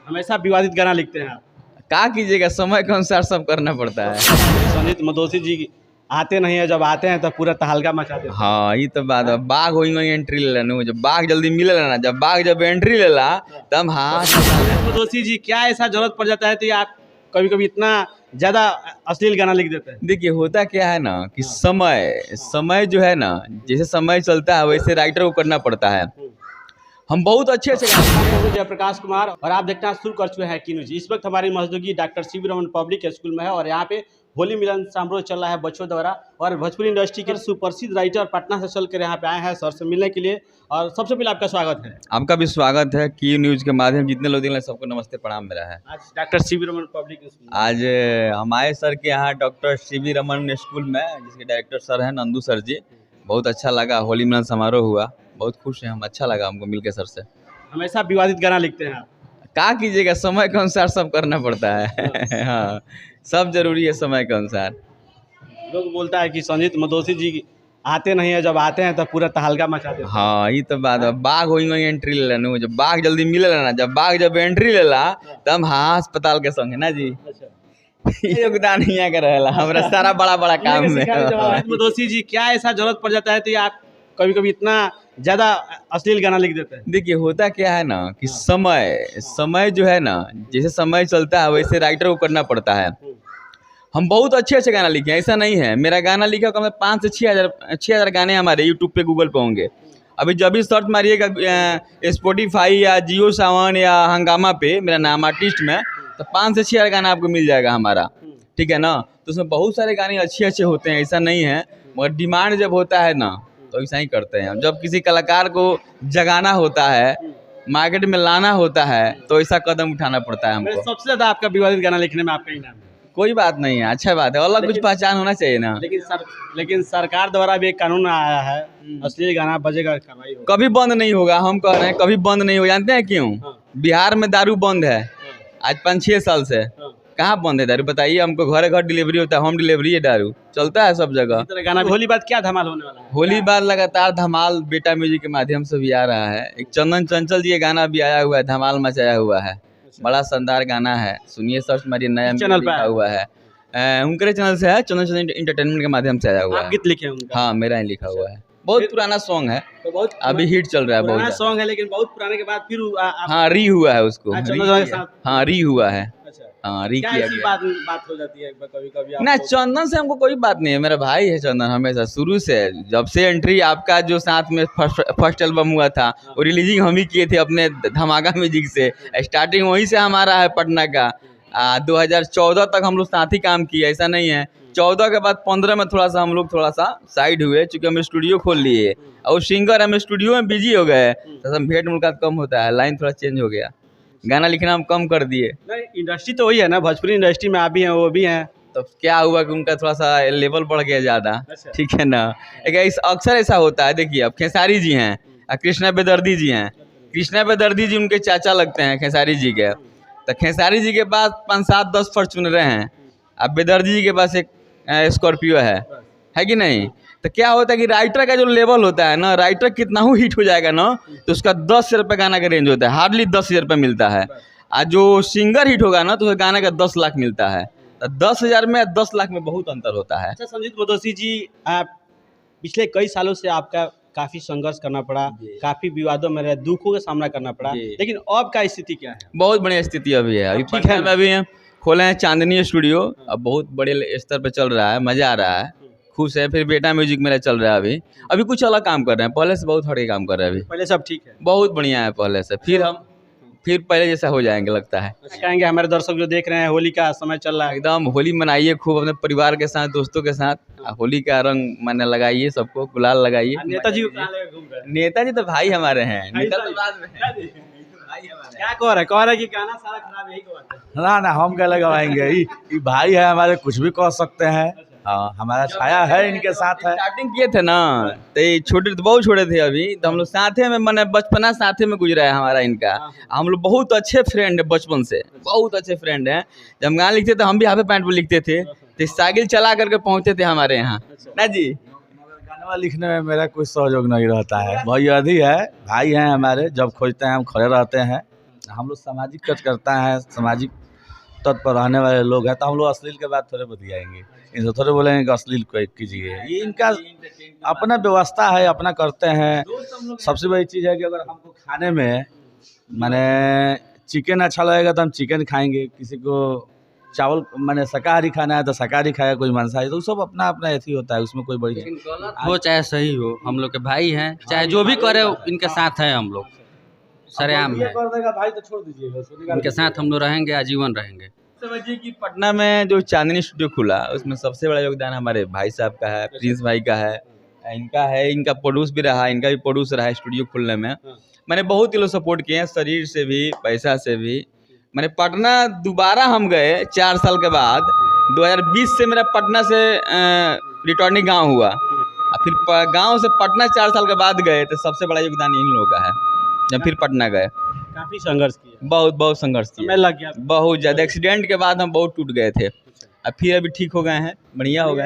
हमेशा विवादित गाना लिखते हैं आप। क्या कीजिएगा, समय के अनुसार सब करना पड़ता है। संजीत मदोसी जी आते नहीं है, जब आते हैं तब पूरा तहलका मचा देते हैं। हाँ, ये तो बात है। बाघ वही वही एंट्री ले लेना, जब बाघ जल्दी मिले ना, जब बाघ जब एंट्री लेला तब हाँ। संजीत मदोसी जी क्या ऐसा जरूरत पड़ जाता है तो आप कभी कभी इतना ज्यादा अश्लील गाना लिख देते हैं? देखिए होता क्या है ना कि समय समय जो है ना, जैसे समय चलता है वैसे राइटर को करना पड़ता है। हम बहुत अच्छे अच्छे जयप्रकाश कुमार और आप देखना शुरू कर चुके हैं की न्यूज। इस वक्त हमारी मौजूदगी doctor CV Raman public school में है और यहाँ पे होली मिलन समारोह चल रहा है बच्चों द्वारा। और भोजपुरी इंडस्ट्री के सुप्रसिद्ध राइटर पटना से चल कर यहाँ पे आए हैं सर से मिलने के लिए। और सबसे पहले आपका स्वागत है। आपका भी स्वागत है की न्यूज के माध्यम, जितने लोग देख रहे हैं सबको नमस्ते प्रणाम मेरा है। आज doctor CV Raman public school आज हमारे सर के यहाँ डॉक्टर सीवी रमन स्कूल में जिसके डायरेक्टर सर हैं नंदू सर जी, बहुत अच्छा लगा। होली मिलन समारोह हुआ, बहुत खुश हैं हम, अच्छा लगा हमको मिलके सर से। हमेशा विवादित गाना लिखते हैं आप। क्या कीजिएगा, समय के अनुसार सब करना पड़ता है। हाँ, सब जरूरी है समय के अनुसार। लोग बोलता है कि संजीत मदोसी जी आते नहीं है, जब आते हैं तब पूरा तहलका मचा देते हैं। हाँ, ये तो बात है। बाघ वही वही एंट्री ले लेना, जब बाघ जल्दी मिले ना, जब बाघ जब एंट्री लेला तब हाँ अस्पताल के संग है ना जी। योगदान यहाँ का रहेला, हमारा सारा बड़ा बड़ा काम में। संजीत मदोसी जी क्या ऐसा जरूरत पड़ जाता है तो आप कभी कभी इतना ज्यादा अश्लील गाना लिख देते हैं? देखिए होता क्या है ना कि समय समय जो है ना, जैसे समय चलता है वैसे राइटर को करना पड़ता है। हम बहुत अच्छे अच्छे गाना लिखे हैं, ऐसा नहीं है। मेरा गाना लिखा कम से 5 से 6 हज़ार गाने हमारे यूट्यूब पे गूगल पे होंगे। अभी जब भी सर्च मारिएगा स्पॉटिफाई या जियो सावन या हंगामा पे मेरा नाम आर्टिस्ट में, तो 5 से 6 हज़ार गाना आपको मिल जाएगा हमारा, ठीक है ना। तो उसमें बहुत सारे गाने अच्छे अच्छे होते हैं, ऐसा नहीं है। मगर डिमांड जब होता है ना तो ऐसा ही करते हैं हम। जब किसी कलाकार को जगाना होता है, मार्केट में लाना होता है, तो ऐसा कदम उठाना पड़ता है हमको। सबसे ज्यादा आपका विवादित गाना लिखने में आपका ही नाम है। कोई बात नहीं है, अच्छा बात है, अलग कुछ पहचान होना चाहिए ना। लेकिन सरकार द्वारा भी एक कानून आया है, अश्लील गाना बजेगा कार्रवाई होगा। कभी बंद नहीं होगा, हम कह रहे हैं कभी बंद नहीं हो। जानते हैं क्यों? बिहार में दारू बंद है आज 5-6 साल से। कहाँ बंद है दारू बताइए हमको? घर घर डिलीवरी होता है, होम डिलीवरी है, दारू चलता है सब जगह। गाना होली बाद क्या धमाल होने वाला है? होली बाद लगातार धमाल बेटा म्यूजिक के माध्यम से भी आ रहा है। एक चंदन चंचल जी का गाना भी आया हुआ है, धमाल मचाया हुआ है, बड़ा शानदार गाना है, सुनिए। सर्च मारिए, नया चैनल पे लिखा हुआ है, उनके चैनल से है, चंदन चंचल इंटरटेनमेंट के माध्यम से आया हुआ है। गीत लिखे उनका? हाँ, मेरा ही लिखा हुआ है। बहुत पुराना सॉन्ग है, तो बहुत अभी हिट चल रहा है। बहुत सॉन्ग है लेकिन बहुत पुराने के बाद फिर हाँ री हुआ है उसको। हाँ री हुआ है। हाँ, री किया गया। बात हो जाती है कभी कभी ना, चंदन से हमको कोई बात नहीं है, मेरा भाई है चंदन हमेशा शुरू से। जब से एंट्री आपका जो साथ में फर्स्ट एल्बम हुआ था, वो रिलीजिंग हम ही किए थे अपने धमाका म्यूजिक से। स्टार्टिंग वहीं से हमारा है पटना का। 2014 तक हम लोग साथ ही काम किए, ऐसा नहीं है। 14 के बाद 15 में थोड़ा सा हम लोग थोड़ा सा साइड हुए, चूँकि हम स्टूडियो खोल लिए और सिंगर हम स्टूडियो में बिजी हो गए, तो हम भेंट मुलाकात कम होता है, लाइन थोड़ा चेंज हो गया, गाना लिखना हम कम कर दिए। नहीं, इंडस्ट्री तो वही है ना, भोजपुरी इंडस्ट्री में आप भी हैं वो भी हैं, तो क्या हुआ कि उनका थोड़ा सा लेवल बढ़ गया ज़्यादा। ठीक है ना, एक अक्सर ऐसा होता है। देखिए अब खेसारी जी हैं, कृष्णा बेदर्दी जी हैं। कृष्णा बेदर्दी जी उनके चाचा लगते हैं खेसारी जी के। तो खेसारी जी के पास 5-7-10 फॉर्च्यूनर हैं, अब बेदर्दी जी के पास एक स्कॉर्पियो है कि नहीं। तो क्या होता है कि राइटर का जो लेवल होता है ना, राइटर कितना ही हिट हो जाएगा ना, तो उसका 10 रुपये गाना का रेंज होता है, हार्डली 10,000 रुपये मिलता है। और जो सिंगर हिट होगा ना, तो उसे गाने का 10 लाख मिलता है। तो 10,000 में 10 लाख में बहुत अंतर होता है। अच्छा संजीत मदोसी जी, पिछले कई सालों से आपका काफी संघर्ष करना पड़ा, काफी विवादों में रहे, दुखों का सामना करना पड़ा, लेकिन अब का स्थिति क्या है? बहुत बढ़िया स्थिति अभी है। अभी ठीक है, मैं अभी खोले हैं चांदनी स्टूडियो, अब बहुत बड़े स्तर पे चल रहा है, मजा आ रहा है, खुश है। फिर बेटा म्यूजिक मेरा चल रहा है। अभी कुछ अलग काम कर रहे हैं, पहले से बहुत हटके काम कर रहे हैं। अभी पहले सब ठीक है, बहुत बढ़िया है पहले से। फिर हम पहले जैसा हो जाएंगे लगता है। कहेंगे हमारे दर्शक जो देख रहे हैं, होली का समय चल रहा है, एकदम होली मनाइए खूब अपने परिवार के साथ, दोस्तों के साथ। होली का रंग मैंने लगाइए, सबको गुलाल लगाइए। नेताजी तो भाई हमारे हैं, क्या कह रहे हैं कि गाना सारा खराब, यही कह ना हम क्या लगाएंगे, ये भाई है हमारे, कुछ भी कह सकते हैं। हाँ, हमारा छाया है इनके साथ है। स्टार्टिंग किए थे ना, तो बहुत छोटे थे अभी, तो हम लोग साथे में, मैंने बचपना साथे में गुजरा है हमारा इनका। हम लोग बहुत अच्छे फ्रेंड है बचपन से, बहुत अच्छे फ्रेंड हैं। जब हम गाना लिखते थे हम भी हाफे पैंट पर लिखते थे, तो साइकिल चला करके पहुँचते थे हमारे यहाँ ना जी। गाना लिखने में मेरा कोई सहयोग नहीं रहता है, भैया है, भाई हैं हमारे, जब खोजते हैं हम खड़े रहते हैं। हम लोग सामाजिक कार्यकर्ता हैं, सामाजिक तत्पर रहने वाले लोग हैं, तो हम लोग अश्लील के बाद थोड़े बतियाएंगे, इनसे थोड़े बोलेंगे कि अश्लील कीजिए। ये इनका अपना व्यवस्था है, अपना करते हैं। सबसे बड़ी चीज़ है कि अगर हमको खाने में माने चिकन अच्छा लगेगा तो हम चिकन खाएंगे, किसी को चावल माने शाकाहारी खाना है तो शाकाहारी खाएगा, कोई मांसाहारी, तो सब अपना अपना ऐसी होता है, उसमें कोई बड़ी हो चाहे सही हो, हम लोग के भाई हैं, चाहे जो भी करे इनके साथ हैं हम लोग, सरेआम है, कर देगा भाई तो छोड़ दीजिएगा, इनके साथ हम लोग रहेंगे, आजीवन रहेंगे। समझिए कि पटना में जो चांदनी स्टूडियो खुला उसमें सबसे बड़ा योगदान हमारे भाई साहब का है, प्रिंस भाई का है, इनका प्रोड्यूस भी रहा, इनका भी प्रोड्यूस रहा है स्टूडियो खुलने में। मैंने बहुत ही लोग सपोर्ट किए हैं, शरीर से भी पैसा से भी। मैंने पटना दोबारा हम गए 4 साल के बाद, 2020 से मेरा पटना से रिटर्निंग गांव हुआ, और फिर गांव से पटना 4 साल के बाद गए, तो सबसे बड़ा योगदान इन लोगों का है। जब फिर पटना गए काफी संघर्ष किया, बहुत संघर्ष समय किया, लग गया, बहुत ज़्यादा। एक्सीडेंट के बाद हम बहुत टूट गए थे, अब फिर अभी ठीक हो गए हैं, बढ़िया हो गए।